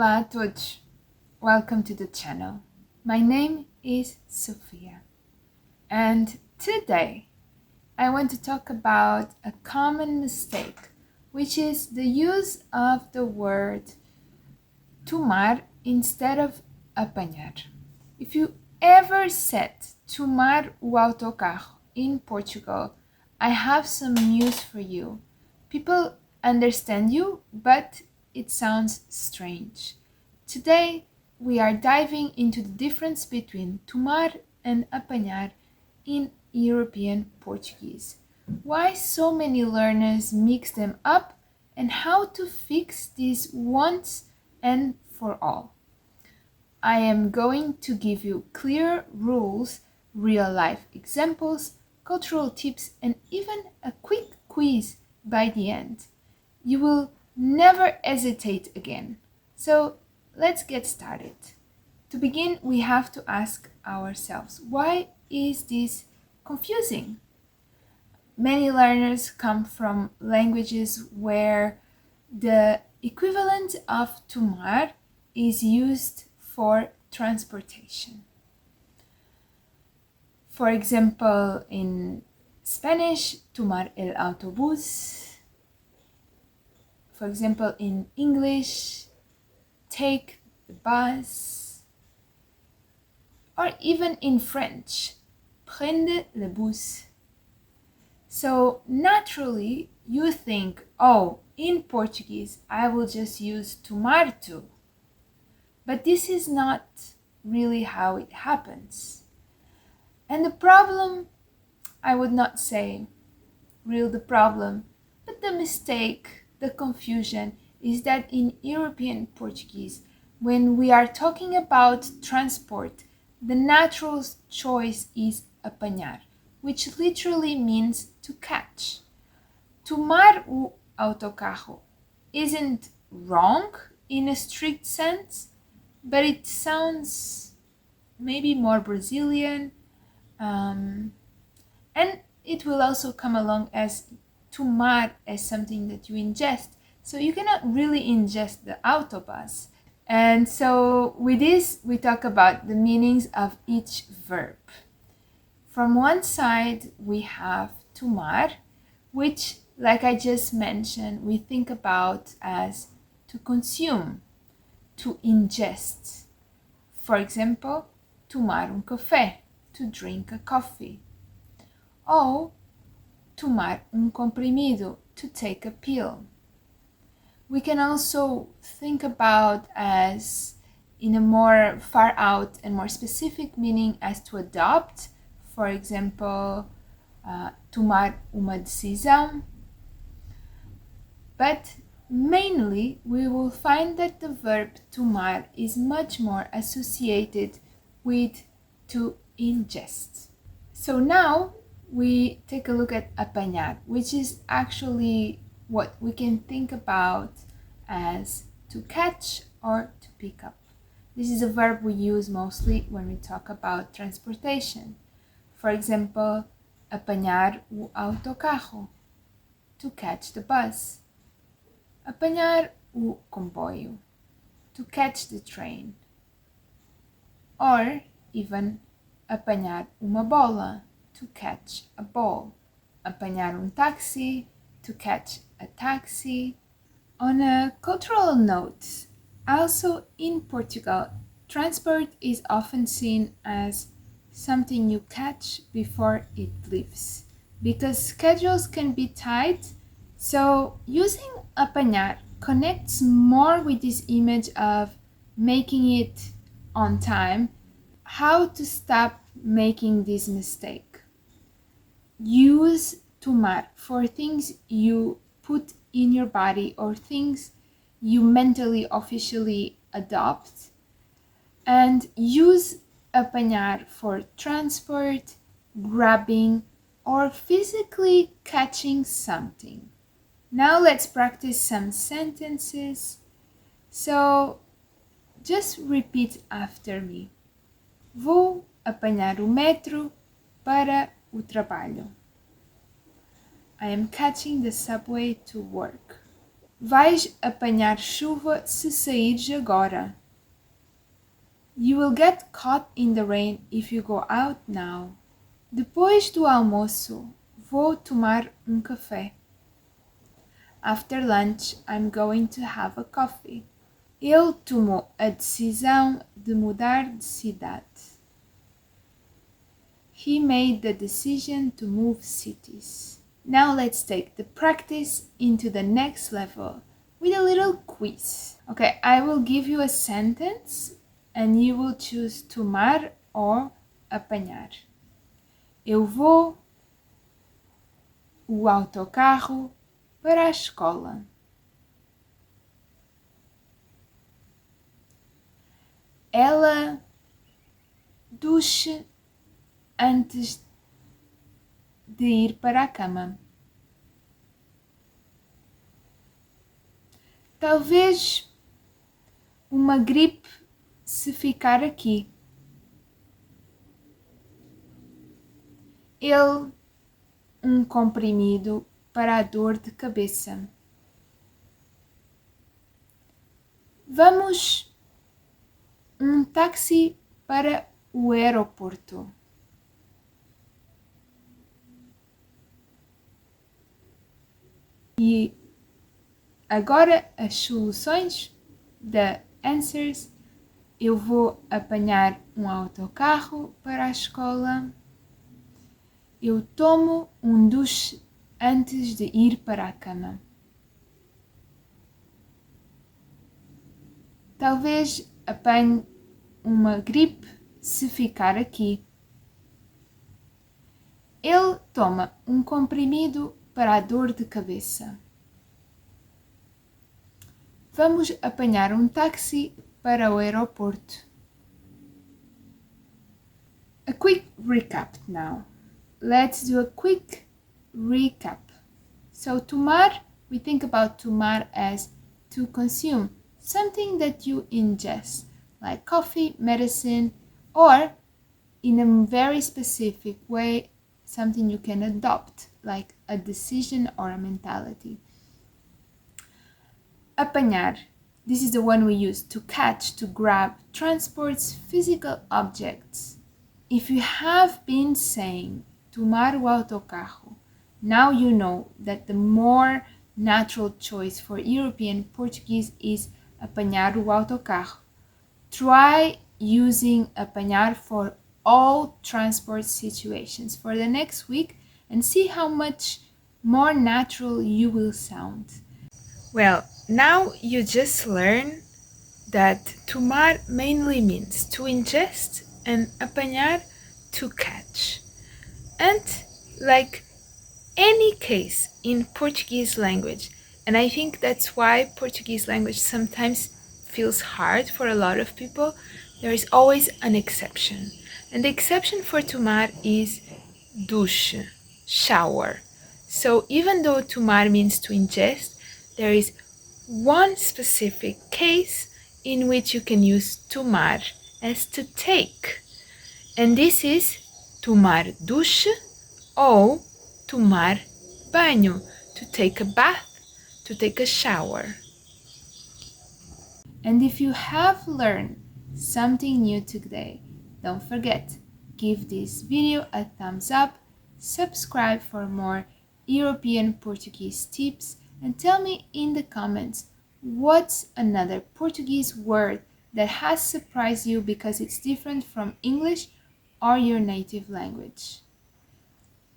Olá a todos, welcome to the channel. My name is Sofia, and today I want to talk about a common mistake, which is the use of the word tomar instead of apanhar. If you ever said tomar o autocarro in Portugal, I have some news for you. People understand you, but it sounds strange. Today, we are diving into the difference between tomar and apanhar in European Portuguese. Why so many learners mix them up and how to fix this once and for all. I am going to give you clear rules, real life examples, cultural tips, and even a quick quiz by the end. You will never hesitate again. So let's get started. To begin, we have to ask ourselves, why is this confusing? Many learners come from languages where the equivalent of tomar is used for transportation. For example, in Spanish, tomar el autobús. For example, in English, take the bus. Or even in French, prendre le bus. So naturally, you think, oh, in Portuguese, I will just use tomar too. But this is not really how it happens. And the problem, I would not say real the problem, but the mistake, the confusion is that in European Portuguese, when we are talking about transport, the natural choice is apanhar, which literally means to catch. Tomar o autocarro isn't wrong in a strict sense, but it sounds maybe more Brazilian, and it will also come along as tomar as something that you ingest. So you cannot really ingest the autobus. And so with this, we talk about the meanings of each verb. From one side, we have tomar, which, like I just mentioned, we think about as to consume, to ingest. For example, tomar café, to drink a coffee. Or tomar comprimido, to take a pill. We can also think about as in a more far out and more specific meaning as to adopt. For example, tomar uma decisão. But mainly, we will find that the verb tomar is much more associated with to ingest. So now we take a look at apanhar, which is actually what we can think about as to catch or to pick up. This is a verb we use mostly when we talk about transportation. For example, apanhar o autocarro, to catch the bus. Apanhar o comboio, to catch the train. Or even apanhar uma bola, to catch a ball. Apanhar táxi, to catch a taxi. On a cultural note, also in Portugal, transport is often seen as something you catch before it leaves, because schedules can be tight, so using apanhar connects more with this image of making it on time. How to stop making this mistake? Use tomar for things you put in your body or things you mentally officially adopt, and use apanhar for transport, grabbing, or physically catching something. Now let's practice some sentences. So just repeat after me. Vou apanhar o metro para o trabalho. I am catching the subway to work. Vais apanhar chuva se saíres agora. You will get caught in the rain if you go out now. Depois do almoço, vou tomar café. After lunch, I'm going to have a coffee. Ele tomou a decisão de mudar de cidade. He made the decision to move cities. Now let's take the practice into the next level with a little quiz. Okay, I will give you a sentence and you will choose tomar or apanhar. Eu vou o autocarro para a escola. Ela duche antes de ir para a cama. Talvez uma gripe se ficar aqui. Ele comprimido para a dor de cabeça. Vamos táxi para o aeroporto. E agora as soluções, the answers. Eu vou apanhar autocarro para a escola. Eu tomo duche antes de ir para a cama. Talvez apanhe uma gripe se ficar aqui. Ele toma comprimido para a dor de cabeça. Vamos apanhar táxi para o aeroporto. A quick recap now. Let's do a quick recap. So tomar, we think about tomar as to consume, something that you ingest, like coffee, medicine, or in a very specific way, something you can adopt, like a decision or a mentality. Apanhar, this is the one we use to catch, to grab, transports physical objects. If you have been saying tomar o autocarro, now you know that the more natural choice for European Portuguese is apanhar o autocarro. Try using apanhar for all transport situations for the next week and see how much more natural you will sound. Well, now you just learn that tomar mainly means to ingest and apanhar to catch. And like any case in Portuguese language, and I think that's why Portuguese language sometimes feels hard for a lot of people, there is always an exception. And the exception for tomar is duche, shower. So even though tomar means to ingest, there is one specific case in which you can use tomar as to take. And this is tomar duche ou tomar banho, to take a bath, to take a shower. And if you have learned something new today, don't forget, give this video a thumbs up, subscribe for more European Portuguese tips, and tell me in the comments what's another Portuguese word that has surprised you because it's different from English or your native language.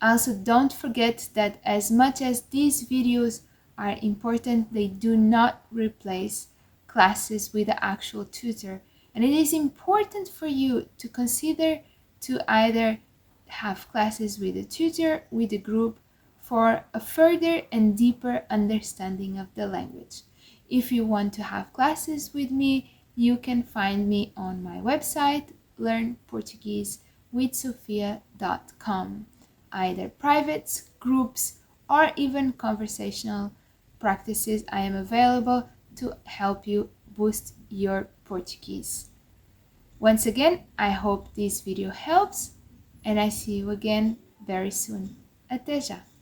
Also, don't forget that as much as these videos are important, they do not replace classes with the actual tutor. And it is important for you to consider to either have classes with a tutor, with a group, for a further and deeper understanding of the language. If you want to have classes with me, you can find me on my website, learnportuguesewithsofia.com. Either privates, groups, or even conversational practices, I am available to help you boost your Portuguese. Once again, I hope this video helps, and I see you again very soon. Até já!